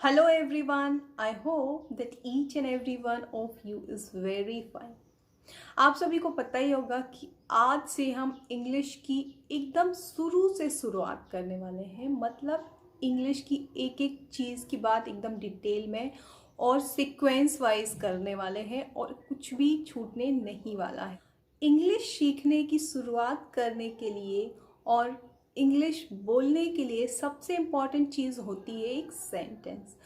Hello everyone, I hope that each and every one of you is very fine. आप सभी को पता ही होगा कि आज से हम इंग्लिश की एकदम शुरू से शुरुआत करने वाले हैं। मतलब इंग्लिश की एक एक चीज़ की बात एकदम डिटेल में और सीक्वेंस वाइज करने वाले हैं और कुछ भी छूटने नहीं वाला है। इंग्लिश सीखने की शुरुआत करने के लिए और इंग्लिश बोलने के लिए सबसे इम्पॉर्टेंट चीज़ होती है एक सेंटेंस।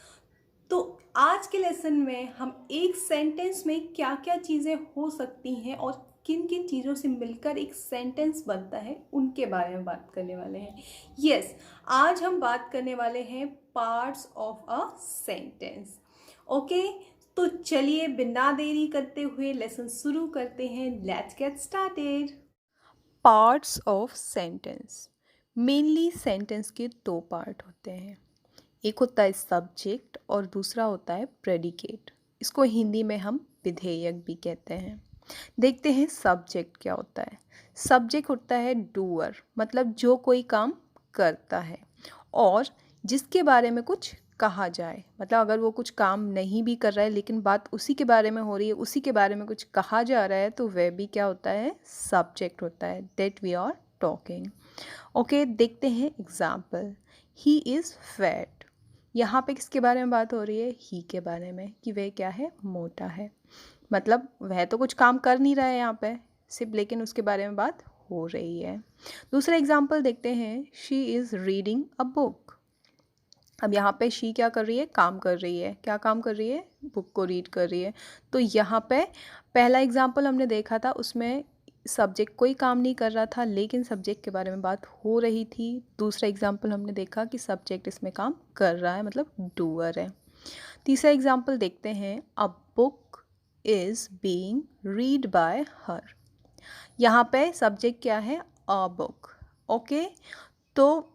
तो आज के लेसन में हम एक सेंटेंस में क्या क्या चीज़ें हो सकती हैं और किन किन चीज़ों से मिलकर एक सेंटेंस बनता है उनके बारे में बात करने वाले हैं। यस, आज हम बात करने वाले हैं parts of a sentence. Okay, तो चलिए बिना देरी करते हुए लेसन शुरू करते हैं। Let's get started. Parts of sentence. Mainly sentence के दो पार्ट होते हैं। एक होता है सब्जेक्ट और दूसरा होता है प्रेडिकेट। इसको हिंदी में हम विधेयक भी कहते हैं। देखते हैं सब्जेक्ट क्या होता है। सब्जेक्ट होता है डूअर, मतलब जो कोई काम करता है और जिसके बारे में कुछ कहा जाए। मतलब अगर वो कुछ काम नहीं भी कर रहा है लेकिन बात उसी के बारे में हो रही है, उसी के बारे में कुछ कहा जा रहा है, तो वह भी क्या होता है, सब्जेक्ट होता है, that we are talking. Okay, देखते हैं एग्जाम्पल। He is fat. यहाँ पे किसके बारे में बात हो रही है, ही के बारे में, कि वह क्या है, मोटा है। मतलब वह तो कुछ काम कर नहीं रहा है यहाँ पे सिर्फ, लेकिन उसके बारे में बात हो रही है। दूसरा एग्जाम्पल देखते हैं। She is reading a book. अब यहाँ पे शी क्या कर रही है, काम कर रही है। क्या काम कर रही है, बुक को रीड कर रही है। तो यहाँ पे पहला एग्जाम्पल हमने देखा था, उसमें सब्जेक्ट कोई काम नहीं कर रहा था लेकिन सब्जेक्ट के बारे में बात हो रही थी। दूसरा एग्जाम्पल हमने देखा कि सब्जेक्ट इसमें काम कर रहा है, मतलब डूअर है। तीसरा एग्जाम्पल देखते हैं। A book is being read by हर। यहाँ पे सब्जेक्ट क्या है, अ बुक। ओके, तो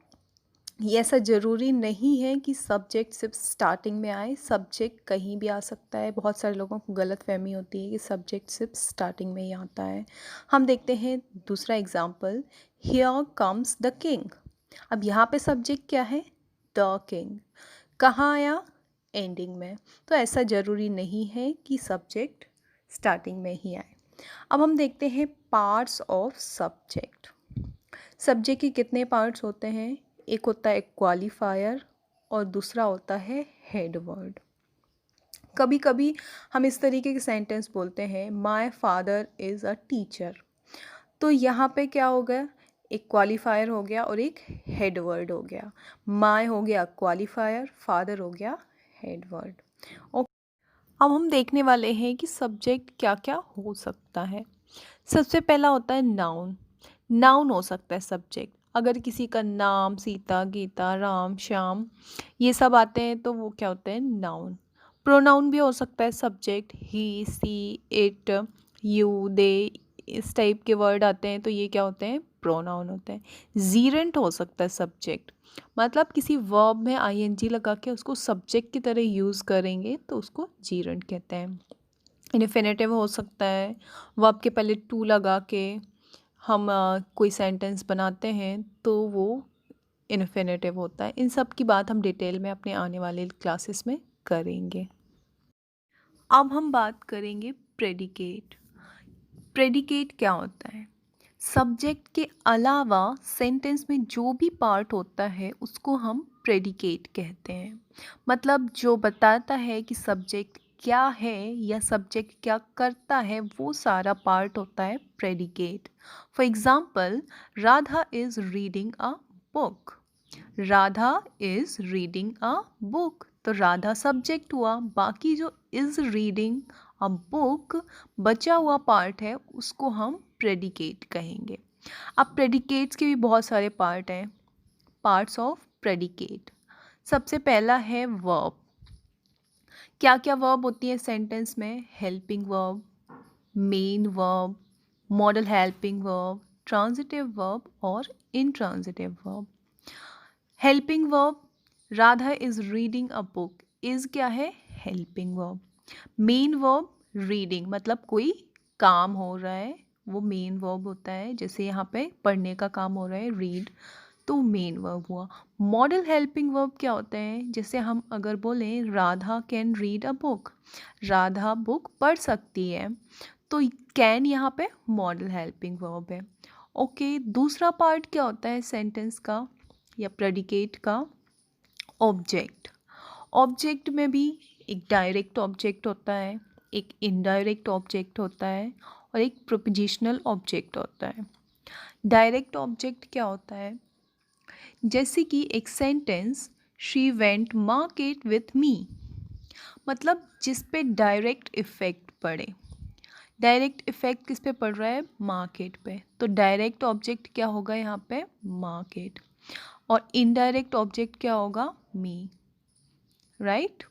ये ऐसा ज़रूरी नहीं है कि सब्जेक्ट सिर्फ स्टार्टिंग में आए। सब्जेक्ट कहीं भी आ सकता है। बहुत सारे लोगों को गलतफहमी होती है कि सब्जेक्ट सिर्फ स्टार्टिंग में ही आता है। हम देखते हैं दूसरा example. Here comes the king. अब यहाँ पे सब्जेक्ट क्या है, द किंग। कहाँ आया, एंडिंग में। तो ऐसा ज़रूरी नहीं है कि सब्जेक्ट स्टार्टिंग में ही आए। अब हम देखते हैं पार्ट्स ऑफ सब्जेक्ट। सब्जेक्ट के कितने पार्ट्स होते हैं। एक होता है क्वालिफायर और दूसरा होता है हेड वर्ड। कभी कभी हम इस तरीके के सेंटेंस बोलते हैं, my father is a teacher. तो यहाँ पे क्या हो गया, एक क्वालिफायर हो गया और एक हेड वर्ड हो गया। माय हो गया क्वालिफायर, फादर हो गया हेड वर्ड। अब हम देखने वाले हैं कि सब्जेक्ट क्या क्या हो सकता है। सबसे पहला होता है नाउन। नाउन हो सकता है सब्जेक्ट। अगर किसी का नाम सीता, गीता, राम, श्याम, ये सब आते हैं तो वो क्या होते हैं, नाउन। प्रोनाउन भी हो सकता है subject. He, she, it, you, they, इस टाइप के वर्ड आते हैं तो ये क्या होते हैं, प्रोनाउन होते हैं। जीरेंट हो सकता है सब्जेक्ट। मतलब किसी वर्ब में आईएनजी लगा के उसको सब्जेक्ट की तरह यूज़ करेंगे तो उसको जीरेंट कहते हैं। इन्फिनेटिव हो सकता है। वर्ब के पहले टू लगा के हम कोई सेंटेंस बनाते हैं तो वो इन्फिनेटिव होता है। इन सब की बात हम डिटेल में अपने आने वाले क्लासेस में करेंगे। अब हम बात करेंगे प्रेडिकेट। प्रेडिकेट क्या होता है। सब्जेक्ट के अलावा सेंटेंस में जो भी पार्ट होता है उसको हम प्रेडिकेट कहते हैं। मतलब जो बताता है कि सब्जेक्ट क्या है या सब्जेक्ट क्या करता है, वो सारा पार्ट होता है predicate. For example, Radha is reading a book. Radha is reading a book, तो राधा सब्जेक्ट हुआ। बाकी जो इज़ रीडिंग अ बुक बचा हुआ पार्ट है उसको हम प्रेडिकेट कहेंगे। अब प्रेडिकेट्स के भी बहुत सारे पार्ट हैं। Parts of predicate. सबसे पहला है वर्ब। क्या क्या वर्ब होती है सेंटेंस में, helping verb, main verb, modal helping verb, transitive verb और intransitive verb. Helping verb, Radha is reading a book, is क्या है, helping verb. Main verb, reading, मतलब कोई काम हो रहा है, वो मेन वर्ब होता है। जैसे यहाँ पे पढ़ने का काम हो रहा है, रीड, तो मेन वर्ब हुआ। मॉडल हेल्पिंग वर्ब क्या होते हैं? जैसे हम अगर बोलें Radha can read a book, Radha book पढ़ सकती है, तो कैन यहाँ पे मॉडल हेल्पिंग वर्ब है। ओके, दूसरा पार्ट क्या होता है सेंटेंस का या प्रेडिकेट का? ऑब्जेक्ट। ऑब्जेक्ट में भी एक डायरेक्ट ऑब्जेक्ट होता है, एक इनडायरेक्ट ऑब्जेक्ट होता है और एक प्रोपोजिशनल ऑब्जेक्ट होता है। डायरेक्ट ऑब्जेक्ट क्या होता है? जैसे कि एक sentence, she went market with me, मतलब जिस पे डायरेक्ट इफेक्ट पड़े। डायरेक्ट इफेक्ट किस पे पड़ रहा है? मार्केट पे। तो डायरेक्ट ऑब्जेक्ट क्या होगा यहाँ पे? मार्केट। और इनडायरेक्ट ऑब्जेक्ट क्या होगा? मी, राइट।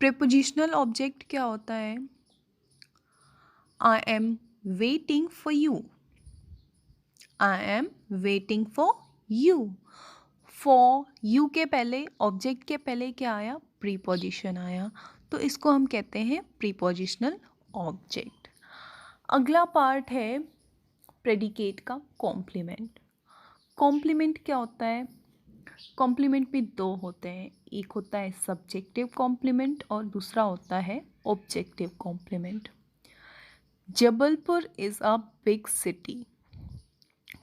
प्रीपोजिशनल ऑब्जेक्ट क्या होता है? I am waiting for you, I am waiting for you. For you के पहले, ऑब्जेक्ट के पहले क्या आया? प्रीपोजिशन आया, तो इसको हम कहते हैं प्रीपोजिशनल ऑब्जेक्ट। अगला पार्ट है प्रेडिकेट का कॉम्प्लीमेंट। कॉम्प्लीमेंट क्या होता है? कॉम्प्लीमेंट भी दो होते हैं, एक होता है सब्जेक्टिव कॉम्प्लीमेंट और दूसरा होता है objective complement. Jabalpur is a big city,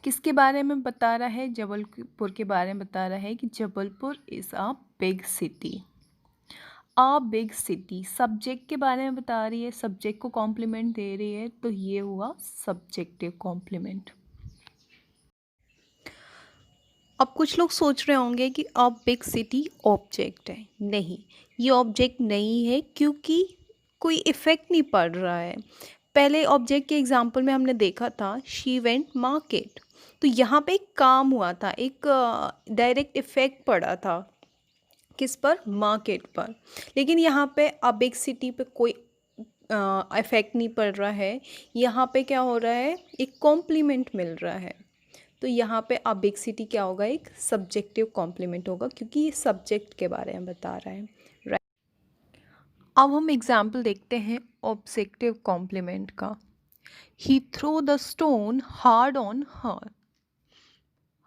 किसके बारे में बता रहा है? जबलपुर के बारे में बता रहा है कि Jabalpur is a big city. A big city subject के बारे में बता रही है, सब्जेक्ट को कॉम्प्लीमेंट दे रही है, तो ये हुआ सब्जेक्टिव कॉम्प्लीमेंट। अब कुछ लोग सोच रहे होंगे कि अ बिग सिटी ऑब्जेक्ट है। नहीं, ये ऑब्जेक्ट नहीं है क्योंकि कोई इफ़ेक्ट नहीं पड़ रहा है। पहले ऑब्जेक्ट के एग्जांपल में हमने देखा था शी वेंट मार्केट, तो यहाँ पे एक काम हुआ था, एक डायरेक्ट इफ़ेक्ट पड़ा था किस पर? मार्केट पर। लेकिन यहाँ पे अ बिग सिटी पे कोई इफ़ेक्ट नहीं पड़ रहा है। यहाँ पे क्या हो रहा है? एक कॉम्प्लीमेंट मिल रहा है। तो यहाँ पे अ बिग सिटी क्या होगा? एक सब्जेक्टिव कॉम्प्लीमेंट होगा क्योंकि ये सब्जेक्ट के बारे में बता रहा है, राइट। अब हम एग्जाम्पल देखते हैं ऑब्जेक्टिव कॉम्प्लीमेंट का। He throw the stone hard on her.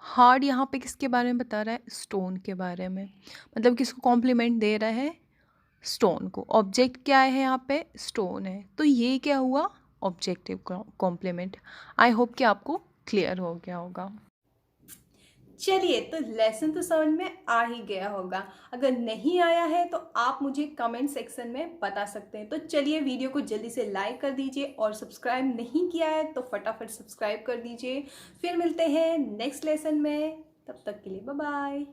Hard यहाँ पे किसके बारे में बता रहा है? स्टोन के बारे में, मतलब किसको कॉम्प्लीमेंट दे रहा है? स्टोन को। ऑब्जेक्ट क्या है यहाँ पे? स्टोन है, तो ये क्या हुआ? Objective complement. आई होप कि आपको क्लियर हो गया होगा। चलिए, तो लेसन तो समझ में आ ही गया होगा। अगर नहीं आया है तो आप मुझे कमेंट सेक्शन में बता सकते हैं। तो चलिए, वीडियो को जल्दी से लाइक कर दीजिए और सब्सक्राइब नहीं किया है तो फटाफट सब्सक्राइब कर दीजिए। फिर मिलते हैं नेक्स्ट लेसन में, तब तक के लिए बाय बाय।